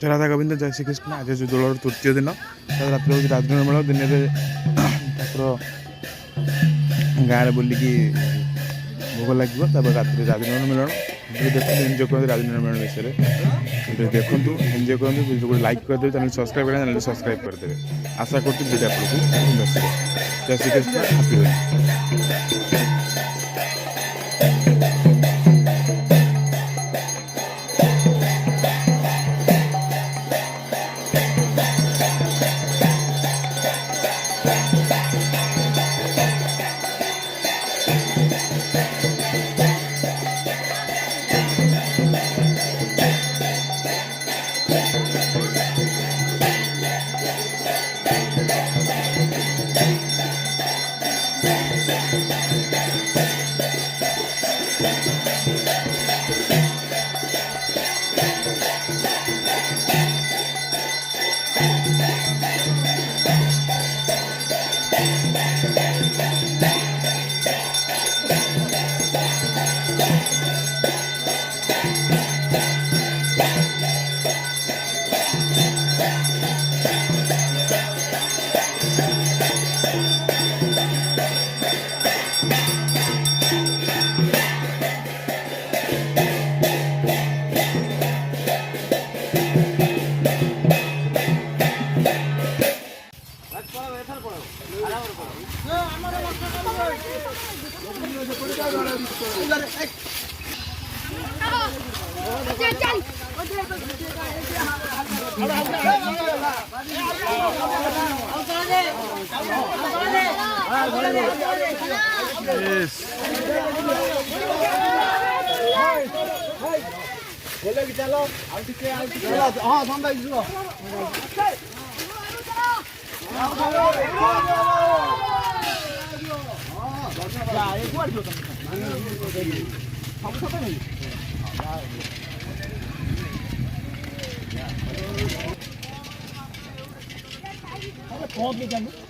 जय राधा गोविंद जय श्रीकृष्ण। आज जो दोलर तृतीय दिन रात हूँ राजनगर मेल दिन में ठाकुर गाँव में बुलिकी भोग लगे रात राजनगर मिलन देखते एंजय करते राजनगर मिलन विषय देखूँ एंजय करूँ लाइक करदे चैनल सब्सक्राइब करें चैनल सब्सक्राइब करदे आशा करते वीडियो आपको जय श्रीकृष्ण हैप्पी होली। चलो हाँ संदा पहुंच गए